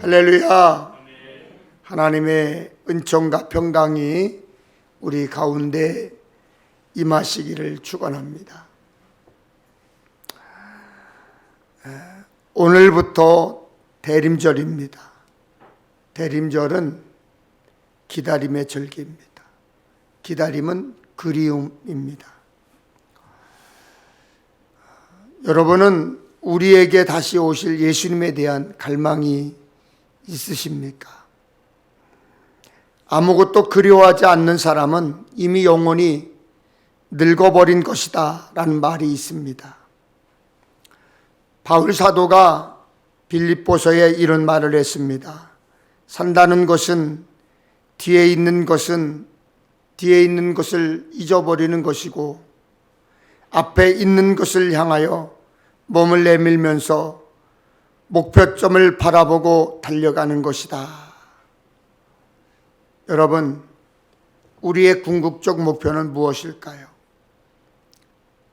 할렐루야. 하나님의 은총과 평강이 우리 가운데 임하시기를 축원합니다. 오늘부터 대림절입니다. 대림절은 기다림의 절기입니다. 기다림은 그리움입니다. 여러분은 우리에게 다시 오실 예수님에 대한 갈망이 있으십니까? 아무것도 그리워하지 않는 사람은 이미 영혼이 늙어버린 것이다 라는 말이 있습니다. 바울 사도가 빌립보서에 이런 말을 했습니다. 산다는 것은 뒤에 있는 것을 잊어버리는 것이고 앞에 있는 것을 향하여 몸을 내밀면서 목표점을 바라보고 달려가는 것이다. 여러분, 우리의 궁극적 목표는 무엇일까요?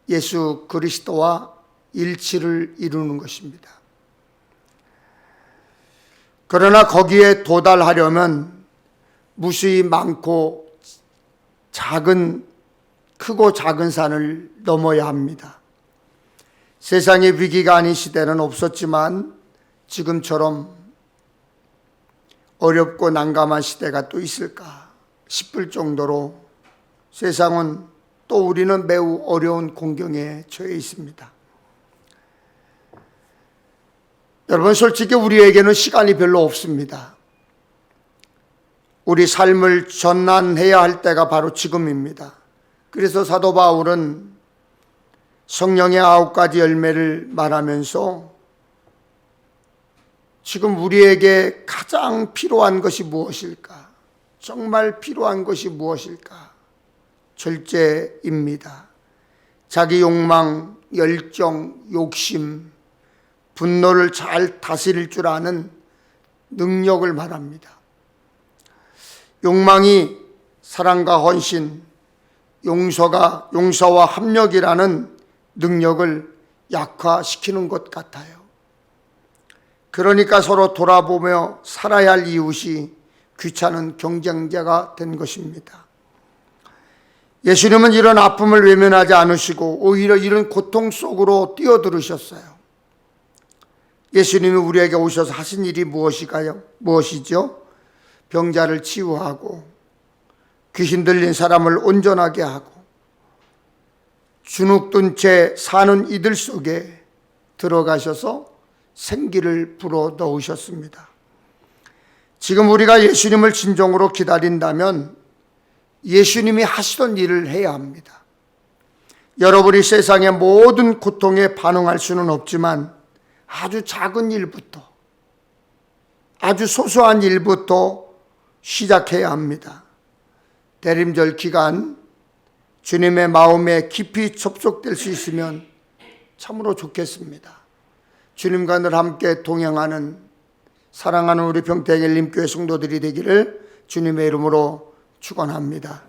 예수 그리스도와 일치를 이루는 것입니다. 그러나 거기에 도달하려면 무수히 많고 크고 작은 산을 넘어야 합니다. 세상의 위기가 아닌 시대는 없었지만 지금처럼 어렵고 난감한 시대가 또 있을까 싶을 정도로 세상은 또 우리는 매우 어려운 공경에 처해 있습니다. 여러분, 솔직히 우리에게는 시간이 별로 없습니다. 우리 삶을 전환해야 할 때가 바로 지금입니다. 그래서 사도 바울은 성령의 9가지 열매를 말하면서 지금 우리에게 가장 필요한 것이 무엇일까? 정말 필요한 것이 무엇일까? 절제입니다. 자기 욕망, 열정, 욕심, 분노를 잘 다스릴 줄 아는 능력을 말합니다. 욕망이 사랑과 헌신, 용서와 합력이라는 능력을 약화시키는 것 같아요. 그러니까 서로 돌아보며 살아야 할 이웃이 귀찮은 경쟁자가 된 것입니다. 예수님은 이런 아픔을 외면하지 않으시고 오히려 이런 고통 속으로 뛰어들으셨어요. 예수님이 우리에게 오셔서 하신 일이 무엇이죠? 병자를 치유하고 귀신 들린 사람을 온전하게 하고 주눅든 채 사는 이들 속에 들어가셔서 생기를 불어 넣으셨습니다. 지금 우리가 예수님을 진정으로 기다린다면 예수님이 하시던 일을 해야 합니다. 여러분이 세상의 모든 고통에 반응할 수는 없지만 아주 작은 일부터, 아주 소소한 일부터 시작해야 합니다. 대림절 기간 주님의 마음에 깊이 접속될 수 있으면 참으로 좋겠습니다. 주님과 늘 함께 동행하는 사랑하는 우리 평택엘림교회 성도들이 되기를 주님의 이름으로 축원합니다.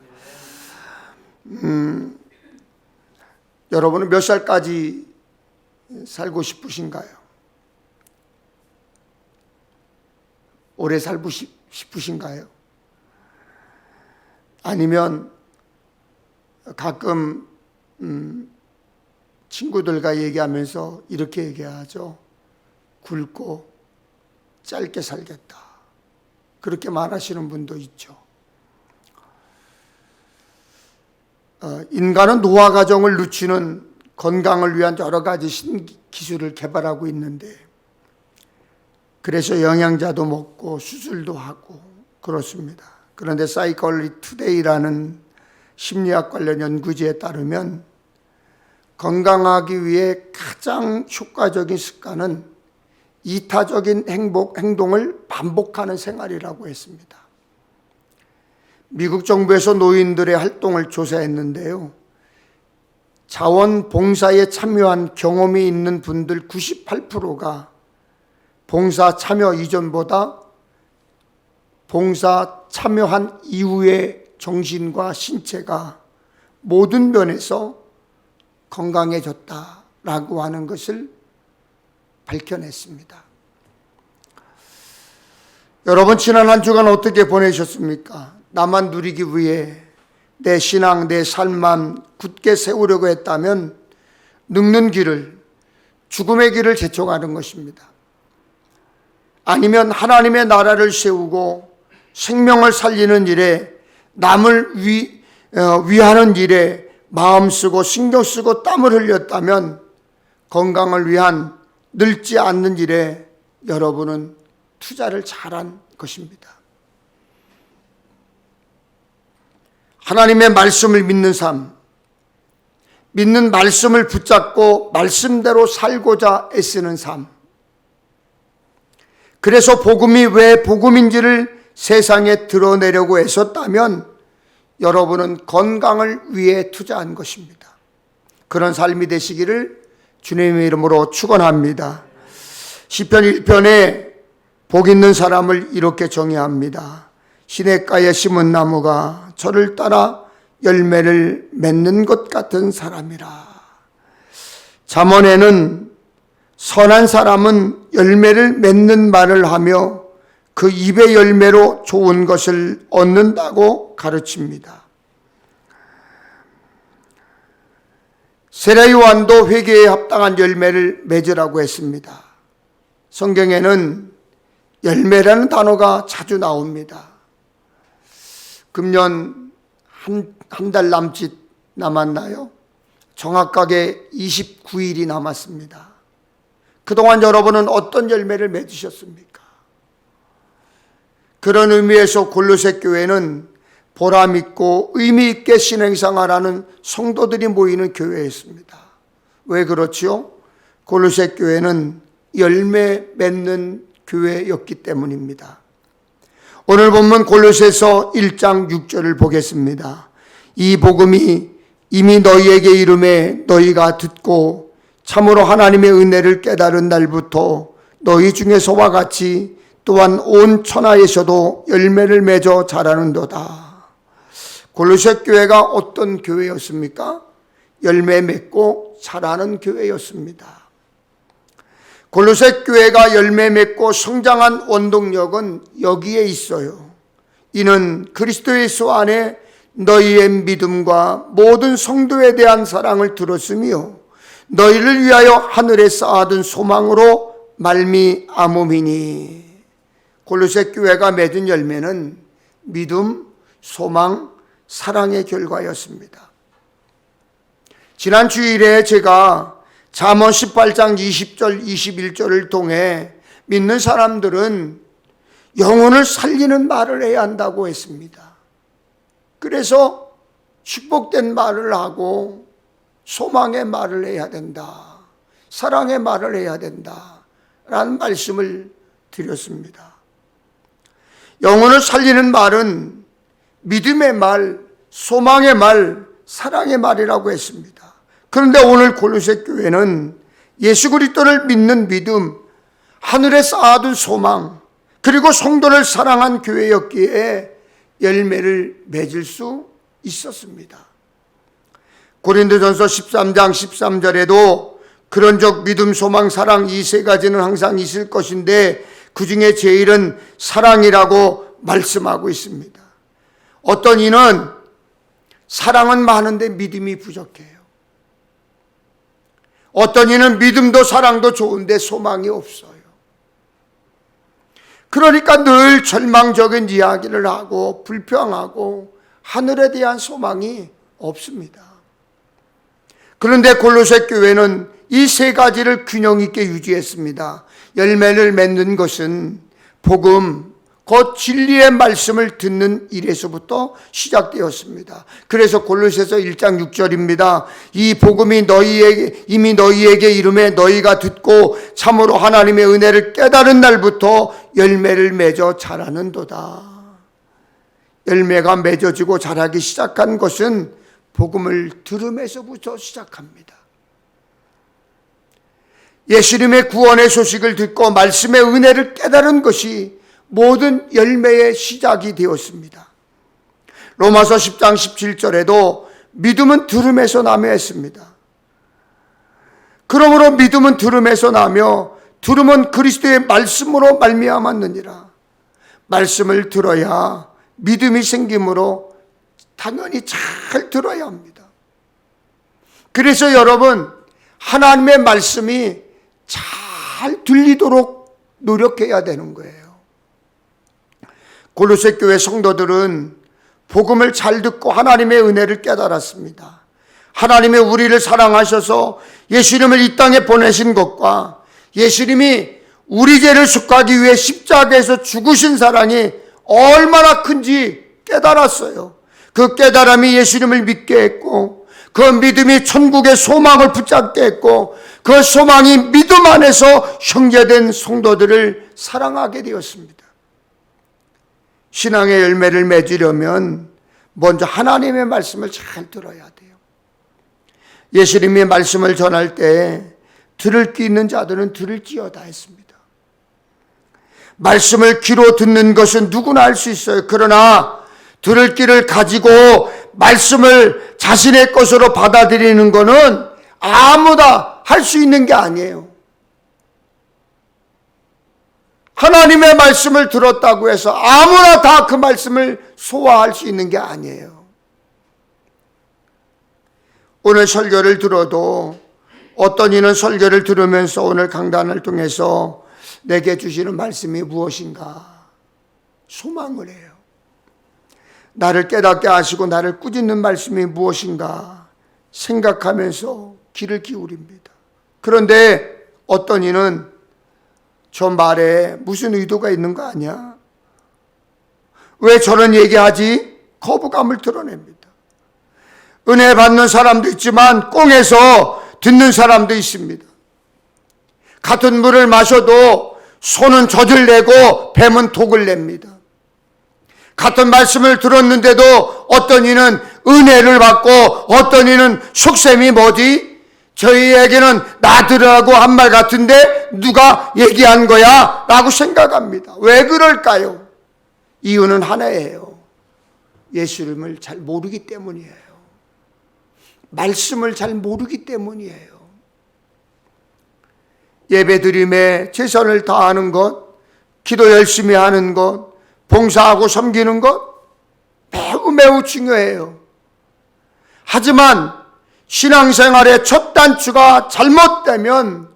여러분은 몇 살까지 살고 싶으신가요? 오래 살고 싶으신가요? 아니면 가끔 친구들과 얘기하면서 이렇게 얘기하죠. 굵고 짧게 살겠다. 그렇게 말하시는 분도 있죠. 인간은 노화 과정을 늦추는 건강을 위한 여러 가지 신기술을 개발하고 있는데 그래서 영양제도 먹고 수술도 하고 그렇습니다. 그런데 사이콜리 투데이라는 심리학 관련 연구지에 따르면 건강하기 위해 가장 효과적인 습관은 이타적인 행동을 반복하는 생활이라고 했습니다. 미국 정부에서 노인들의 활동을 조사했는데요. 자원봉사에 참여한 경험이 있는 분들 98%가 봉사 참여 이전보다 봉사 참여한 이후의 정신과 신체가 모든 면에서 건강해졌다라고 하는 것을 밝혀냈습니다. 여러분, 지난 한 주간 어떻게 보내셨습니까? 나만 누리기 위해 내 신앙, 내 삶만 굳게 세우려고 했다면 늙는 길을, 죽음의 길을 재촉하는 것입니다. 아니면 하나님의 나라를 세우고 생명을 살리는 일에, 남을 위하는 일에 마음 쓰고 신경 쓰고 땀을 흘렸다면 건강을 위한 늙지 않는 일에 여러분은 투자를 잘한 것입니다. 하나님의 말씀을 믿는 삶, 믿는 말씀을 붙잡고 말씀대로 살고자 애쓰는 삶, 그래서 복음이 왜 복음인지를 세상에 드러내려고 애썼다면 여러분은 건강을 위해 투자한 것입니다. 그런 삶이 되시기를 주님의 이름으로 축원합니다. 시편 1편에 복 있는 사람을 이렇게 정의합니다. 시냇가에 심은 나무가 저를 따라 열매를 맺는 것 같은 사람이라. 잠언에는 선한 사람은 열매를 맺는 말을 하며 그 입의 열매로 좋은 것을 얻는다고 가르칩니다. 세례 요한도 회개에 합당한 열매를 맺으라고 했습니다. 성경에는 열매라는 단어가 자주 나옵니다. 금년 한 달 남짓 남았나요? 정확하게 29일이 남았습니다. 그동안 여러분은 어떤 열매를 맺으셨습니까? 그런 의미에서 골로새 교회는 보람 있고 의미 있게 신앙생활하는 성도들이 모이는 교회였습니다. 왜 그렇지요? 골로새 교회는 열매 맺는 교회였기 때문입니다. 오늘 본문 골로새서 1장 6절을 보겠습니다. 이 복음이 이미 너희에게 이름에 너희가 듣고 참으로 하나님의 은혜를 깨달은 날부터 너희 중에서와 같이 또한 온 천하에서도 열매를 맺어 자라는도다. 골로새 교회가 어떤 교회였습니까? 열매 맺고 자라는 교회였습니다. 골로새 교회가 열매 맺고 성장한 원동력은 여기에 있어요. 이는 그리스도 예수 안에 너희의 믿음과 모든 성도에 대한 사랑을 들었으며 너희를 위하여 하늘에 쌓아둔 소망으로 말미암음이니. 골로새 교회가 맺은 열매는 믿음, 소망, 사랑의 결과였습니다. 지난 주일에 제가 잠언 18장 20절 21절을 통해 믿는 사람들은 영혼을 살리는 말을 해야 한다고 했습니다. 그래서 축복된 말을 하고 소망의 말을 해야 된다, 사랑의 말을 해야 된다 라는 말씀을 드렸습니다. 영혼을 살리는 말은 믿음의 말, 소망의 말, 사랑의 말이라고 했습니다. 그런데 오늘 골로새 교회는 예수 그리스도를 믿는 믿음, 하늘에 쌓아둔 소망, 그리고 성도를 사랑한 교회였기에 열매를 맺을 수 있었습니다. 고린도전서 13장 13절에도 그런즉 믿음, 소망, 사랑 이 세 가지는 항상 있을 것인데 그 중에 제일은 사랑이라고 말씀하고 있습니다. 어떤 이는 사랑은 많은데 믿음이 부족해요. 어떤 이는 믿음도 사랑도 좋은데 소망이 없어요. 그러니까 늘 절망적인 이야기를 하고 불평하고 하늘에 대한 소망이 없습니다. 그런데 골로새 교회는 이 세 가지를 균형 있게 유지했습니다. 열매를 맺는 것은 복음, 곧 진리의 말씀을 듣는 일에서부터 시작되었습니다. 그래서 골로새서 1장 6절입니다. 이 복음이 이미 너희에게 이름에 너희가 듣고 참으로 하나님의 은혜를 깨달은 날부터 열매를 맺어 자라는도다. 열매가 맺어지고 자라기 시작한 것은 복음을 들음에서부터 시작합니다. 예수님의 구원의 소식을 듣고 말씀의 은혜를 깨달은 것이 모든 열매의 시작이 되었습니다. 로마서 10장 17절에도 믿음은 들음에서 나며 했습니다. 그러므로 믿음은 들음에서 나며 들음은 그리스도의 말씀으로 말미암았느니라. 말씀을 들어야 믿음이 생기므로 당연히 잘 들어야 합니다. 그래서 여러분, 하나님의 말씀이 잘 들리도록 노력해야 되는 거예요. 골로새 교회 성도들은 복음을 잘 듣고 하나님의 은혜를 깨달았습니다. 하나님의 우리를 사랑하셔서 예수님을 이 땅에 보내신 것과 예수님이 우리 죄를 속하기 위해 십자가에서 죽으신 사랑이 얼마나 큰지 깨달았어요. 그 깨달음이 예수님을 믿게 했고, 그 믿음이 천국의 소망을 붙잡게 했고, 그 소망이 믿음 안에서 형제된 성도들을 사랑하게 되었습니다. 신앙의 열매를 맺으려면 먼저 하나님의 말씀을 잘 들어야 돼요. 예수님의 말씀을 전할 때 들을 귀 있는 자들은 들을지어다 했습니다. 말씀을 귀로 듣는 것은 누구나 할 수 있어요. 그러나 들을 귀를 가지고 말씀을 자신의 것으로 받아들이는 것은 아무나 할 수 있는 게 아니에요. 하나님의 말씀을 들었다고 해서 아무나 다 그 말씀을 소화할 수 있는 게 아니에요. 오늘 설교를 들어도 어떤 이는 설교를 들으면서 오늘 강단을 통해서 내게 주시는 말씀이 무엇인가 소망을 해요. 나를 깨닫게 하시고 나를 꾸짖는 말씀이 무엇인가 생각하면서 귀를 기울입니다. 그런데 어떤 이는 저 말에 무슨 의도가 있는 거 아니야? 왜 저런 얘기하지? 거부감을 드러냅니다. 은혜 받는 사람도 있지만 꽁해서 듣는 사람도 있습니다. 같은 물을 마셔도 손은 젖을 내고 뱀은 독을 냅니다. 같은 말씀을 들었는데도 어떤 이는 은혜를 받고 어떤 이는 속셈이 뭐지? 저희에게는 나들으라고 한 말 같은데 누가 얘기한 거야? 라고 생각합니다. 왜 그럴까요? 이유는 하나예요. 예수님을 잘 모르기 때문이에요. 말씀을 잘 모르기 때문이에요. 예배드림에 최선을 다하는 것, 기도 열심히 하는 것, 봉사하고 섬기는 것 매우 중요해요. 하지만 신앙생활의 첫 단추가 잘못되면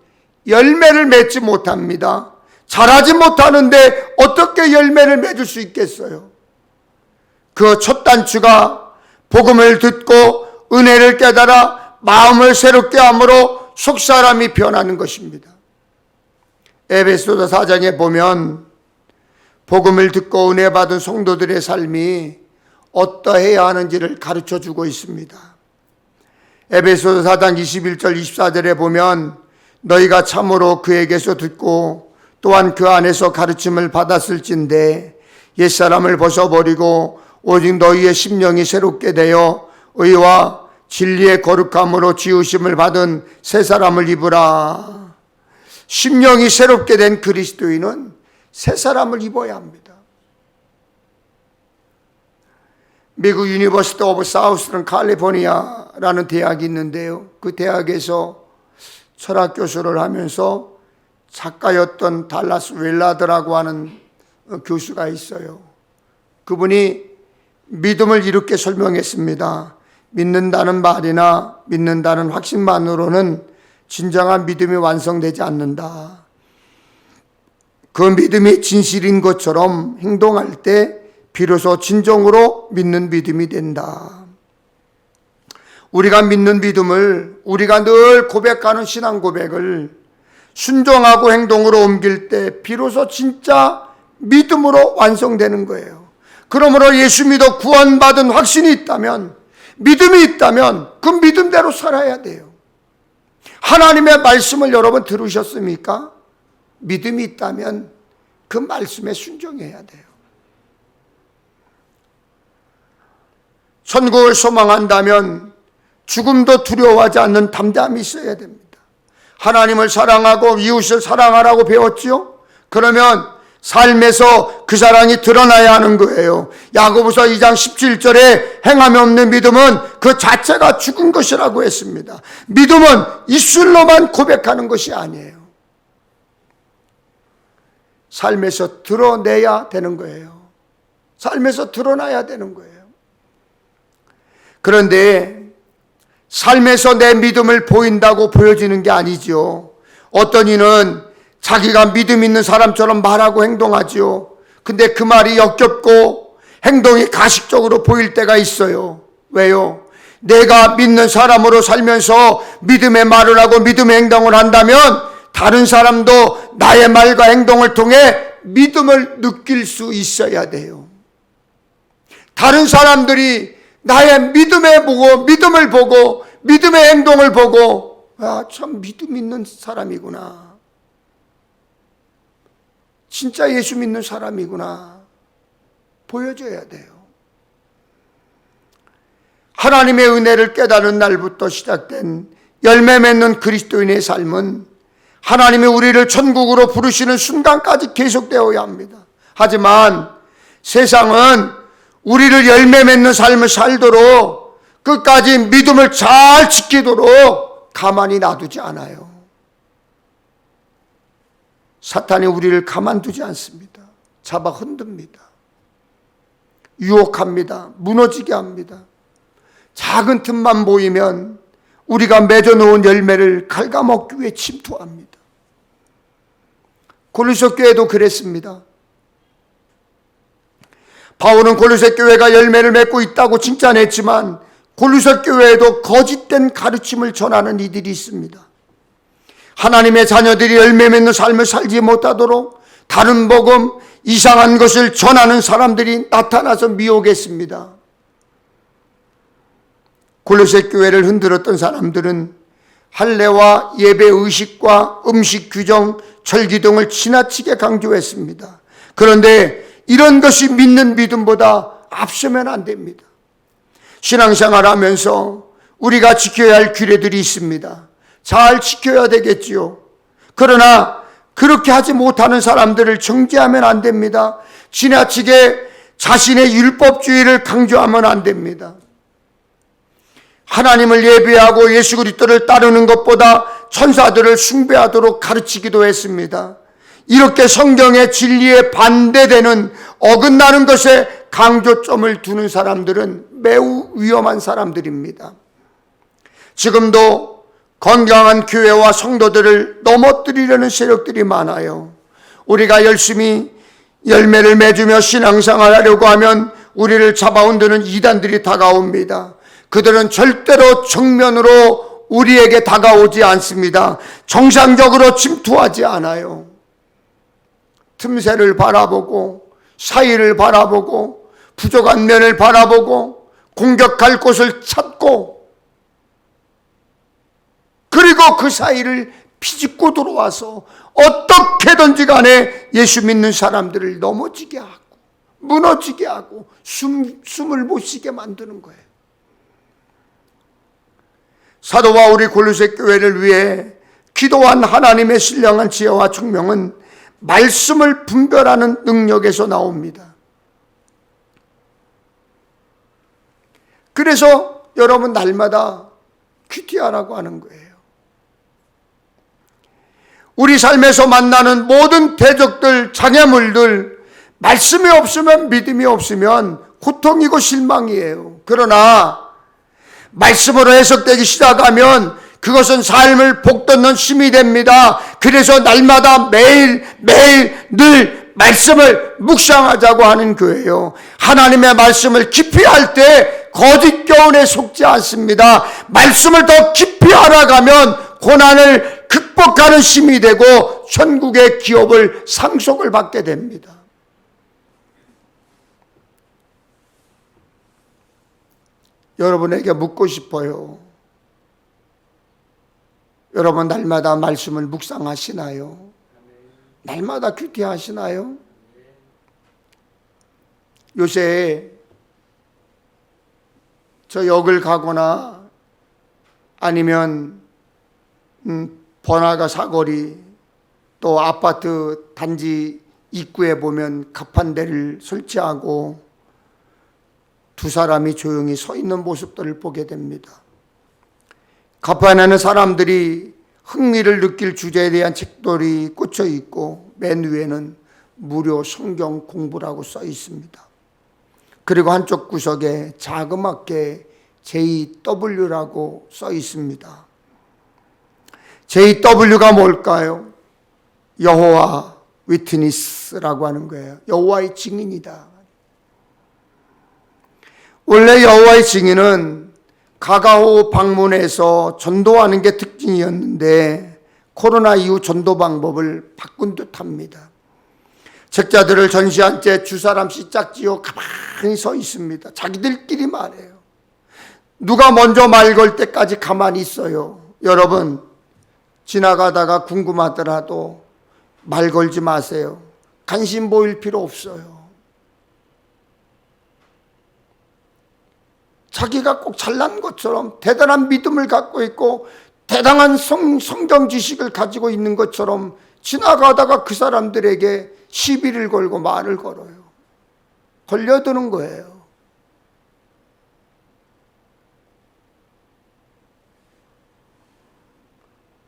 열매를 맺지 못합니다. 잘하지 못하는데 어떻게 열매를 맺을 수 있겠어요? 그 첫 단추가 복음을 듣고 은혜를 깨달아 마음을 새롭게 함으로 속사람이 변하는 것입니다. 에베소서 4장에 보면 복음을 듣고 은혜 받은 성도들의 삶이 어떠해야 하는지를 가르쳐주고 있습니다. 에베소서 4장 21절 24절에 보면 너희가 참으로 그에게서 듣고 또한 그 안에서 가르침을 받았을진데 옛사람을 벗어버리고 오직 너희의 심령이 새롭게 되어 의와 진리의 거룩함으로 지으심을 받은 새 사람을 입으라. 심령이 새롭게 된 그리스도인은 새 사람을 입어야 합니다. 미국 유니버시티 오브 사우스런 캘리포니아라는 대학이 있는데요. 그 대학에서 철학 교수를 하면서 작가였던 달라스 웰라드라고 하는 교수가 있어요. 그분이 믿음을 이렇게 설명했습니다. 믿는다는 말이나 믿는다는 확신만으로는 진정한 믿음이 완성되지 않는다. 그 믿음이 진실인 것처럼 행동할 때 비로소 진정으로 믿는 믿음이 된다. 우리가 믿는 믿음을 우리가 늘 고백하는 신앙 고백을 순종하고 행동으로 옮길 때 비로소 진짜 믿음으로 완성되는 거예요. 그러므로 예수 믿어 구원받은 확신이 있다면, 믿음이 있다면 그 믿음대로 살아야 돼요. 하나님의 말씀을 여러분 들으셨습니까? 믿음이 있다면 그 말씀에 순종해야 돼요. 천국을 소망한다면 죽음도 두려워하지 않는 담대함이 있어야 됩니다. 하나님을 사랑하고 이웃을 사랑하라고 배웠지요? 그러면 삶에서 그 사랑이 드러나야 하는 거예요. 야고보서 2장 17절에 행함이 없는 믿음은 그 자체가 죽은 것이라고 했습니다. 믿음은 입술로만 고백하는 것이 아니에요. 삶에서 드러내야 되는 거예요. 삶에서 드러나야 되는 거예요. 그런데 삶에서 내 믿음을 보인다고 보여지는 게 아니죠. 어떤 이는 자기가 믿음 있는 사람처럼 말하고 행동하죠. 근데 그 말이 역겹고 행동이 가식적으로 보일 때가 있어요. 왜요? 내가 믿는 사람으로 살면서 믿음의 말을 하고 믿음의 행동을 한다면 다른 사람도 나의 말과 행동을 통해 믿음을 느낄 수 있어야 돼요. 다른 사람들이 나의 믿음을 보고 믿음의 행동을 보고 참 믿음 있는 사람이구나. 진짜 예수 믿는 사람이구나. 보여줘야 돼요. 하나님의 은혜를 깨달은 날부터 시작된 열매 맺는 그리스도인의 삶은 하나님이 우리를 천국으로 부르시는 순간까지 계속되어야 합니다. 하지만 세상은 우리를 열매 맺는 삶을 살도록 끝까지 믿음을 잘 지키도록 가만히 놔두지 않아요. 사탄이 우리를 가만두지 않습니다. 잡아 흔듭니다. 유혹합니다. 무너지게 합니다. 작은 틈만 보이면 우리가 맺어놓은 열매를 갉아먹기 위해 침투합니다. 고린도 교회도 그랬습니다. 바울은 고린도 교회가 열매를 맺고 있다고 칭찬했지만 고린도 교회에도 거짓된 가르침을 전하는 이들이 있습니다. 하나님의 자녀들이 열매 맺는 삶을 살지 못하도록 다른 복음, 이상한 것을 전하는 사람들이 나타나서 미혹했습니다. 골로새 교회를 흔들었던 사람들은 할례와 예배 의식과 음식 규정, 절기 등을 지나치게 강조했습니다. 그런데 이런 것이 믿는 믿음보다 앞서면 안 됩니다. 신앙생활하면서 우리가 지켜야 할 규례들이 있습니다. 잘 지켜야 되겠지요. 그러나 그렇게 하지 못하는 사람들을 정죄하면 안 됩니다. 지나치게 자신의 율법주의를 강조하면 안 됩니다. 하나님을 예배하고 예수 그리스도를 따르는 것보다 천사들을 숭배하도록 가르치기도 했습니다. 이렇게 성경의 진리에 반대되는 어긋나는 것에 강조점을 두는 사람들은 매우 위험한 사람들입니다. 지금도 건강한 교회와 성도들을 넘어뜨리려는 세력들이 많아요. 우리가 열심히 열매를 맺으며 신앙생활 하려고 하면 우리를 잡아온드는 이단들이 다가옵니다. 그들은 절대로 정면으로 우리에게 다가오지 않습니다. 정상적으로 침투하지 않아요. 틈새를 바라보고 사이를 바라보고 부족한 면을 바라보고 공격할 곳을 찾고 그리고 그 사이를 비집고 들어와서 어떻게든지 간에 예수 믿는 사람들을 넘어지게 하고 무너지게 하고 숨을 못 쉬게 만드는 거예요. 사도 바울이 골로새 교회를 위해 기도한 하나님의 신령한 지혜와 총명은 말씀을 분별하는 능력에서 나옵니다. 그래서 여러분 날마다 큐티하라고 하는 거예요. 우리 삶에서 만나는 모든 대적들, 장애물들, 말씀이 없으면 믿음이 없으면 고통이고 실망이에요. 그러나 말씀으로 해석되기 시작하면 그것은 삶을 복돋는 힘이 됩니다. 그래서 날마다 매일 늘 말씀을 묵상하자고 하는 거예요. 하나님의 말씀을 깊이 할 때 거짓 교훈에 속지 않습니다. 말씀을 더 깊이 알아가면 고난을 극복하는 힘이 되고 천국의 기업을 상속을 받게 됩니다. 여러분에게 묻고 싶어요. 여러분 날마다 말씀을 묵상하시나요? 날마다 큐티하시나요? 요새 저 역을 가거나 아니면 번화가 사거리 또 아파트 단지 입구에 보면 가판대를 설치하고 두 사람이 조용히 서 있는 모습들을 보게 됩니다. 가판에는 사람들이 흥미를 느낄 주제에 대한 책들이 꽂혀 있고 맨 위에는 무료 성경 공부라고 써 있습니다. 그리고 한쪽 구석에 자그맣게 JW라고 써 있습니다. JW가 뭘까요? 여호와 위트니스라고 하는 거예요. 여호와의 증인이다. 원래 여호와의 증인은 가가오 방문해서 전도하는 게 특징이었는데 코로나 이후 전도 방법을 바꾼 듯합니다. 책자들을 전시한 채 두 사람씩 짝지어 가만히 서 있습니다. 자기들끼리 말해요. 누가 먼저 말 걸 때까지 가만히 있어요. 여러분, 지나가다가 궁금하더라도 말 걸지 마세요. 관심 보일 필요 없어요. 자기가 꼭 잘난 것처럼 대단한 믿음을 갖고 있고 대단한 성경 지식을 가지고 있는 것처럼 지나가다가 그 사람들에게 시비를 걸고 말을 걸어요. 걸려드는 거예요.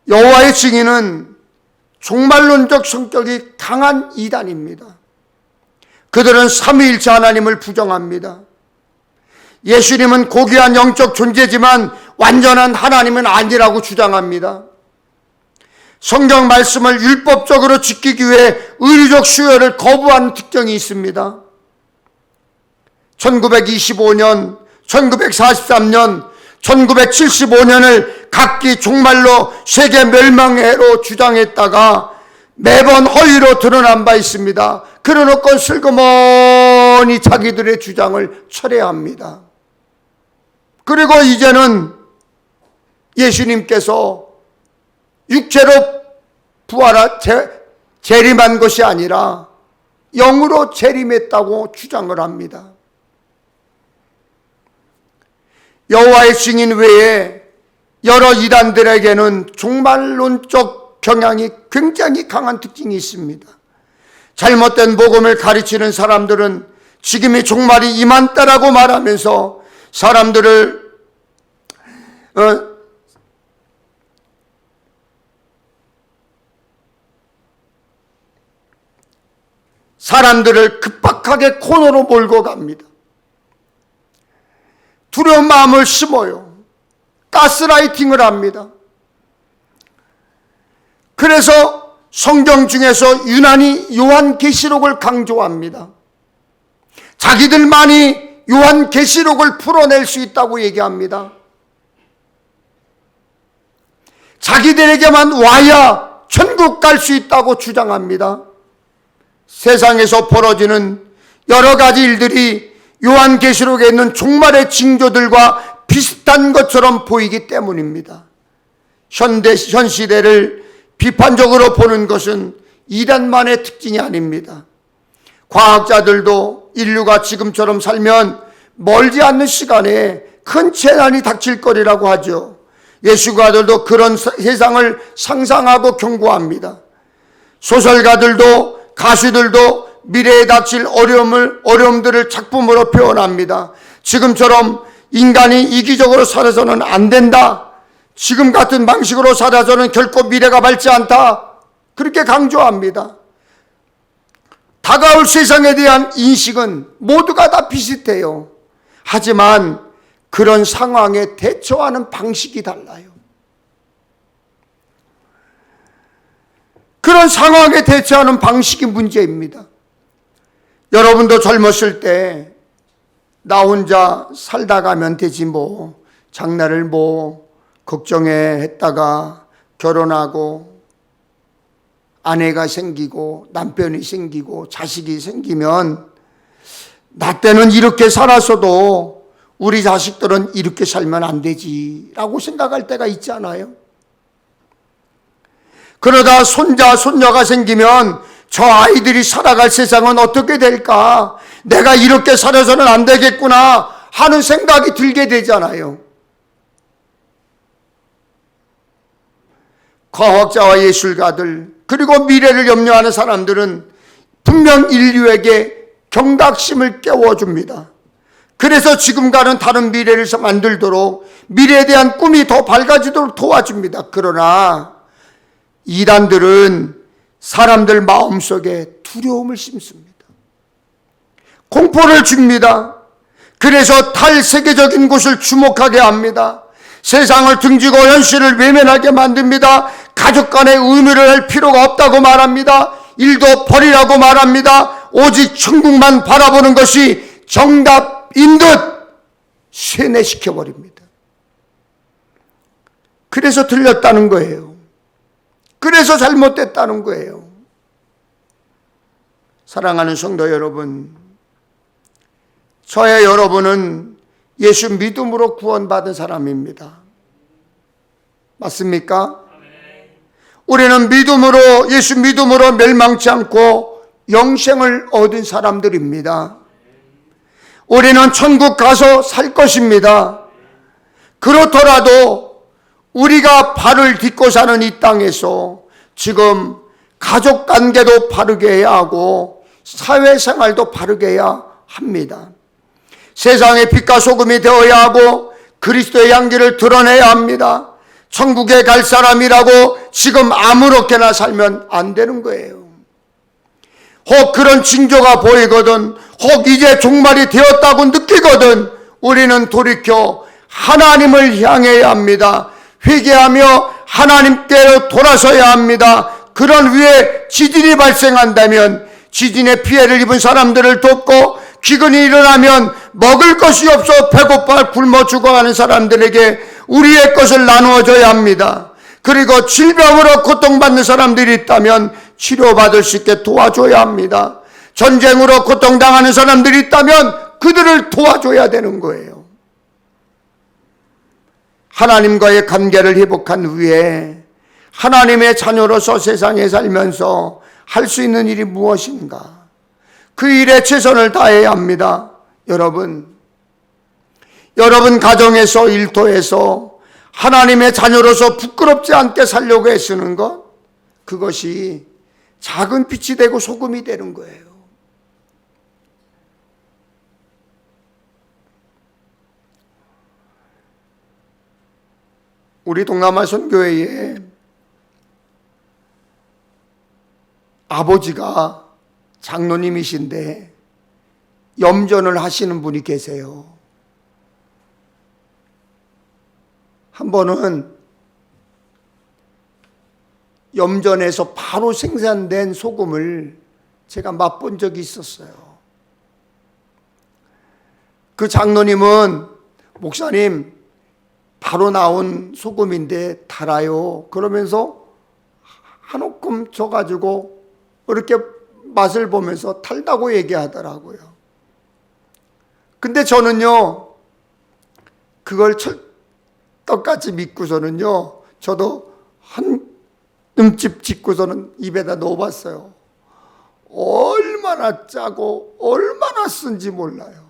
여호와의 증인은 종말론적 성격이 강한 이단입니다. 그들은 삼위일체 하나님을 부정합니다. 예수님은 고귀한 영적 존재지만 완전한 하나님은 아니라고 주장합니다. 성경 말씀을 율법적으로 지키기 위해 의료적 수혈을 거부하는 특징이 있습니다. 1925년, 1943년, 1975년을 각기 종말로 세계 멸망해로 주장했다가 매번 허위로 드러난 바 있습니다. 그러놓고 슬그머니 자기들의 주장을 철회합니다. 그리고 이제는 예수님께서 육체로 재림한 것이 아니라 영으로 재림했다고 주장을 합니다. 여호와의 증인 외에 여러 이단들에게는 종말론적 경향이 굉장히 강한 특징이 있습니다. 잘못된 복음을 가르치는 사람들은 지금이 종말이 임한때라고 말하면서 사람들을 급박하게 코너로 몰고 갑니다. 두려운 마음을 심어요. 가스라이팅을 합니다. 그래서 성경 중에서 유난히 요한계시록을 강조합니다. 자기들만이 요한계시록을 풀어낼 수 있다고 얘기합니다. 자기들에게만 와야 천국 갈 수 있다고 주장합니다. 세상에서 벌어지는 여러 가지 일들이 요한계시록에 있는 종말의 징조들과 비슷한 것처럼 보이기 때문입니다. 현 시대를 비판적으로 보는 것은 이단만의 특징이 아닙니다. 과학자들도 인류가 지금처럼 살면 멀지 않는 시간에 큰 재난이 닥칠 거리라고 하죠. 예수가들도 그런 세상을 상상하고 경고합니다. 소설가들도 가수들도 미래에 닥칠 어려움들을 작품으로 표현합니다. 지금처럼 인간이 이기적으로 살아서는 안 된다. 지금 같은 방식으로 살아서는 결코 미래가 밝지 않다. 그렇게 강조합니다. 다가올 세상에 대한 인식은 모두가 다 비슷해요. 하지만 그런 상황에 대처하는 방식이 달라요. 그런 상황에 대처하는 방식이 문제입니다. 여러분도 젊었을 때 나 혼자 살다 가면 되지 뭐 장날을 뭐 걱정해 했다가 결혼하고 아내가 생기고 남편이 생기고 자식이 생기면 나 때는 이렇게 살았어도 우리 자식들은 이렇게 살면 안 되지라고 생각할 때가 있잖아요. 그러다 손자, 손녀가 생기면 저 아이들이 살아갈 세상은 어떻게 될까? 내가 이렇게 살아서는 안 되겠구나 하는 생각이 들게 되잖아요. 과학자와 예술가들 그리고 미래를 염려하는 사람들은 분명 인류에게 경각심을 깨워줍니다. 그래서 지금과는 다른 미래를 만들도록 미래에 대한 꿈이 더 밝아지도록 도와줍니다. 그러나 이단들은 사람들 마음속에 두려움을 심습니다. 공포를 줍니다. 그래서 탈세계적인 곳을 주목하게 합니다. 세상을 등지고 현실을 외면하게 만듭니다. 가족 간의 의무를 할 필요가 없다고 말합니다. 일도 버리라고 말합니다. 오직 천국만 바라보는 것이 정답인 듯 세뇌시켜버립니다. 그래서 틀렸다는 거예요. 그래서 잘못됐다는 거예요. 사랑하는 성도 여러분, 저의 여러분은 예수 믿음으로 구원받은 사람입니다. 맞습니까? 우리는 믿음으로, 예수 믿음으로 멸망치 않고 영생을 얻은 사람들입니다. 우리는 천국 가서 살 것입니다. 그렇더라도 우리가 발을 딛고 사는 이 땅에서 지금 가족 관계도 바르게 해야 하고 사회생활도 바르게 해야 합니다. 세상의 빛과 소금이 되어야 하고 그리스도의 향기를 드러내야 합니다. 천국에 갈 사람이라고 지금 아무렇게나 살면 안 되는 거예요. 혹 그런 징조가 보이거든, 혹 이제 종말이 되었다고 느끼거든, 우리는 돌이켜 하나님을 향해야 합니다. 회개하며 하나님께로 돌아서야 합니다. 그런 위에 지진이 발생한다면 지진의 피해를 입은 사람들을 돕고, 기근이 일어나면 먹을 것이 없어 배고파 굶어 죽어가는 사람들에게 우리의 것을 나누어줘야 합니다. 그리고 질병으로 고통받는 사람들이 있다면 치료받을 수 있게 도와줘야 합니다. 전쟁으로 고통당하는 사람들이 있다면 그들을 도와줘야 되는 거예요. 하나님과의 관계를 회복한 후에 하나님의 자녀로서 세상에 살면서 할 수 있는 일이 무엇인가? 그 일에 최선을 다해야 합니다. 여러분 가정에서, 일터에서 하나님의 자녀로서 부끄럽지 않게 살려고 애쓰는 것, 그것이 작은 빛이 되고 소금이 되는 거예요. 우리 동남아 선교회에 아버지가 장로님이신데 염전을 하시는 분이 계세요. 한 번은 염전에서 바로 생산된 소금을 제가 맛본 적이 있었어요. 그 장로님은, 목사님, 바로 나온 소금인데 달아요. 그러면서 한 움큼 줘가지고 이렇게 맛을 보면서 달다고 얘기하더라고요. 근데 저는요, 그걸 떡같이 믿고서는요, 저도 한 음집 짓고서는 입에다 넣어봤어요. 얼마나 짜고 얼마나 쓴지 몰라요.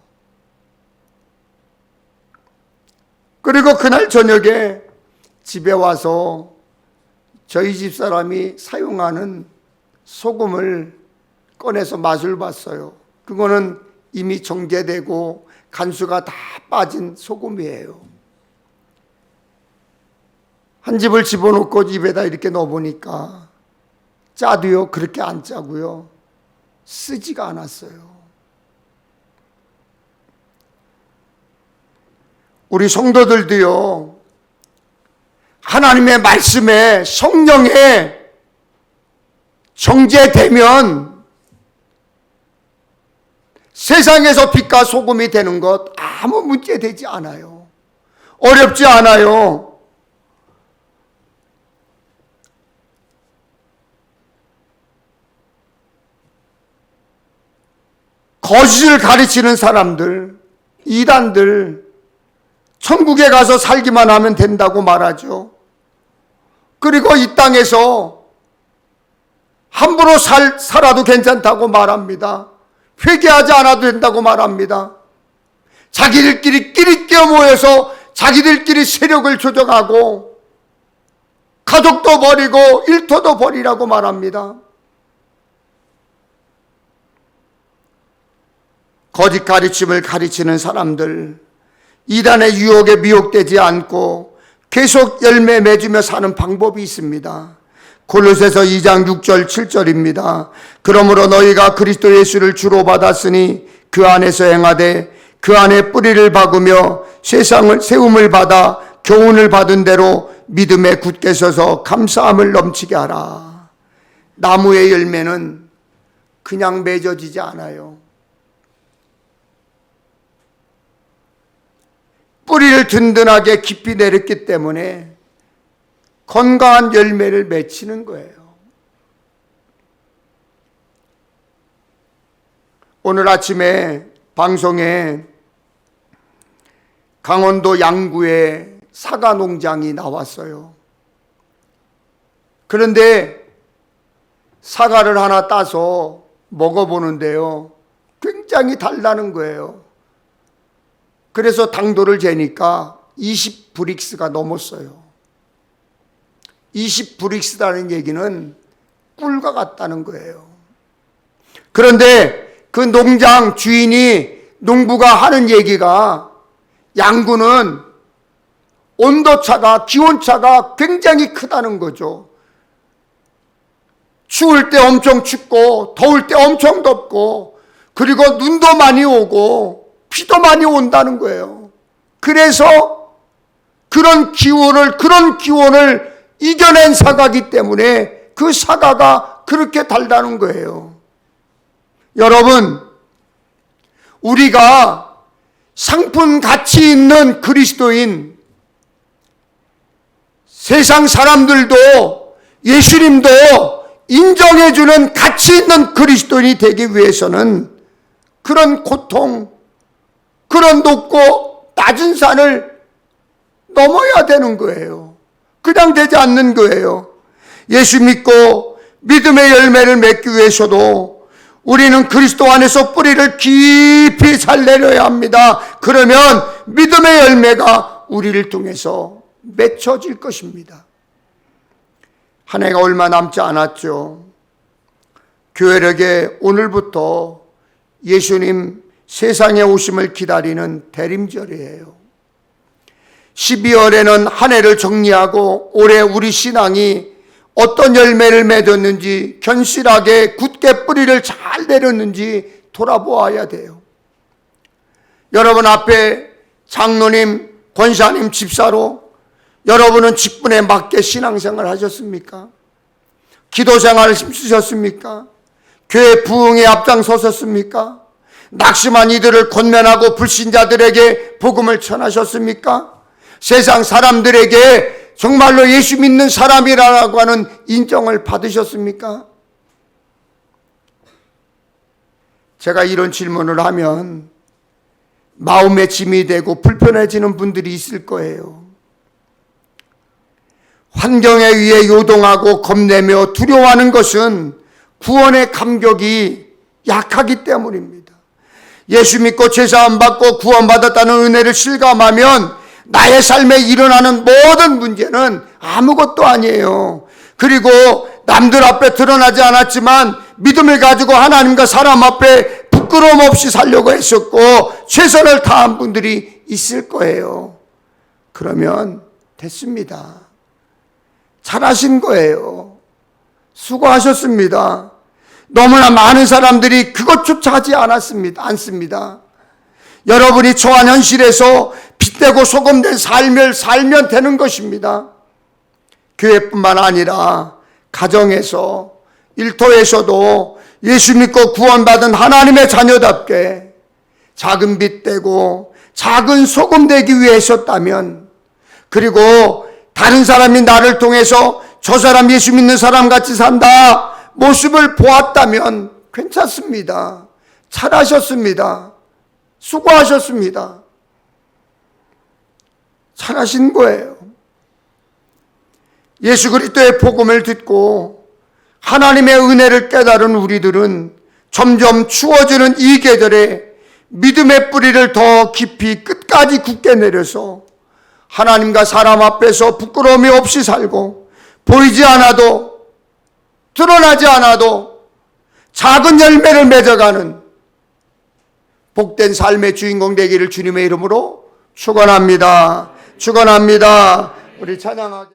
그리고 그날 저녁에 집에 와서 저희 집 사람이 사용하는 소금을 꺼내서 맛을 봤어요. 그거는 이미 정제되고 간수가 다 빠진 소금이에요. 한 집을 집어넣고 입에다 이렇게 넣어보니까 짜도요, 그렇게 안 짜고요, 쓰지가 않았어요. 우리 성도들도요, 하나님의 말씀에, 성령에 정제되면 세상에서 빛과 소금이 되는 것 아무 문제 되지 않아요. 어렵지 않아요. 거짓을 가르치는 사람들, 이단들, 천국에 가서 살기만 하면 된다고 말하죠. 그리고 이 땅에서 함부로 살아도 괜찮다고 말합니다. 회개하지 않아도 된다고 말합니다. 자기들끼리 끼리끼어 모여서 자기들끼리 세력을 조정하고 가족도 버리고 일터도 버리라고 말합니다. 거짓 가르침을 가르치는 사람들, 이단의 유혹에 미혹되지 않고 계속 열매 맺으며 사는 방법이 있습니다. 골로새서 2장 6절 7절입니다. 그러므로 너희가 그리스도 예수를 주로 받았으니 그 안에서 행하되 그 안에 뿌리를 박으며 세상을 세움을 받아 교훈을 받은 대로 믿음에 굳게 서서 감사함을 넘치게 하라. 나무의 열매는 그냥 맺어지지 않아요. 뿌리를 든든하게 깊이 내렸기 때문에 건강한 열매를 맺히는 거예요. 오늘 아침에 방송에 강원도 양구에 사과 농장이 나왔어요. 그런데 사과를 하나 따서 먹어보는데요, 굉장히 달다는 거예요. 그래서 당도를 재니까 20브릭스가 넘었어요. 20브릭스라는 얘기는 꿀과 같다는 거예요. 그런데 그 농장 주인이, 농부가 하는 얘기가, 양구는 온도차가, 기온차가 굉장히 크다는 거죠. 추울 때 엄청 춥고 더울 때 엄청 덥고, 그리고 눈도 많이 오고 비도 많이 온다는 거예요. 그래서 그런 기온을 이겨낸 사과이기 때문에 그 사과가 그렇게 달다는 거예요. 여러분, 우리가 상품 가치 있는 그리스도인, 세상 사람들도 예수님도 인정해주는 가치 있는 그리스도인이 되기 위해서는 그런 고통, 그런 높고 낮은 산을 넘어야 되는 거예요. 그냥 되지 않는 거예요. 예수 믿고 믿음의 열매를 맺기 위해서도 우리는 그리스도 안에서 뿌리를 깊이 잘 내려야 합니다. 그러면 믿음의 열매가 우리를 통해서 맺혀질 것입니다. 한 해가 얼마 남지 않았죠. 교회력에 오늘부터 예수님 세상에 오심을 기다리는 대림절이에요. 12월에는 한 해를 정리하고 올해 우리 신앙이 어떤 열매를 맺었는지, 견실하게 굳게 뿌리를 잘 내렸는지 돌아보아야 돼요. 여러분 앞에 장로님, 권사님, 집사로 여러분은 직분에 맞게 신앙생활 하셨습니까? 기도생활을 힘쓰셨습니까? 교회 부흥에 앞장서셨습니까? 낙심한 이들을 권면하고 불신자들에게 복음을 전하셨습니까? 세상 사람들에게 정말로 예수 믿는 사람이라고 하는 인정을 받으셨습니까? 제가 이런 질문을 하면 마음의 짐이 되고 불편해지는 분들이 있을 거예요. 환경에 의해 요동하고 겁내며 두려워하는 것은 구원의 감격이 약하기 때문입니다. 예수 믿고 죄사함 받고 구원받았다는 은혜를 실감하면 나의 삶에 일어나는 모든 문제는 아무것도 아니에요. 그리고 남들 앞에 드러나지 않았지만 믿음을 가지고 하나님과 사람 앞에 부끄러움 없이 살려고 했었고 최선을 다한 분들이 있을 거예요. 그러면 됐습니다. 잘하신 거예요. 수고하셨습니다. 너무나 많은 사람들이 그것조차 하지 않습니다. 여러분이 처한 현실에서 빛되고 소금된 삶을 살면 되는 것입니다. 교회뿐만 아니라 가정에서, 일터에서도 예수 믿고 구원받은 하나님의 자녀답게 작은 빛되고 작은 소금 되기 위해서였다면, 그리고 다른 사람이 나를 통해서 저 사람 예수 믿는 사람 같이 산다 모습을 보았다면 괜찮습니다. 잘하셨습니다. 수고하셨습니다. 잘하신 거예요. 예수 그리스도의 복음을 듣고 하나님의 은혜를 깨달은 우리들은 점점 추워지는 이 계절에 믿음의 뿌리를 더 깊이 끝까지 굳게 내려서 하나님과 사람 앞에서 부끄러움이 없이 살고, 보이지 않아도 드러나지 않아도 작은 열매를 맺어가는 복된 삶의 주인공 되기를 주님의 이름으로 축원합니다. 축원합니다. 우리 찬양하게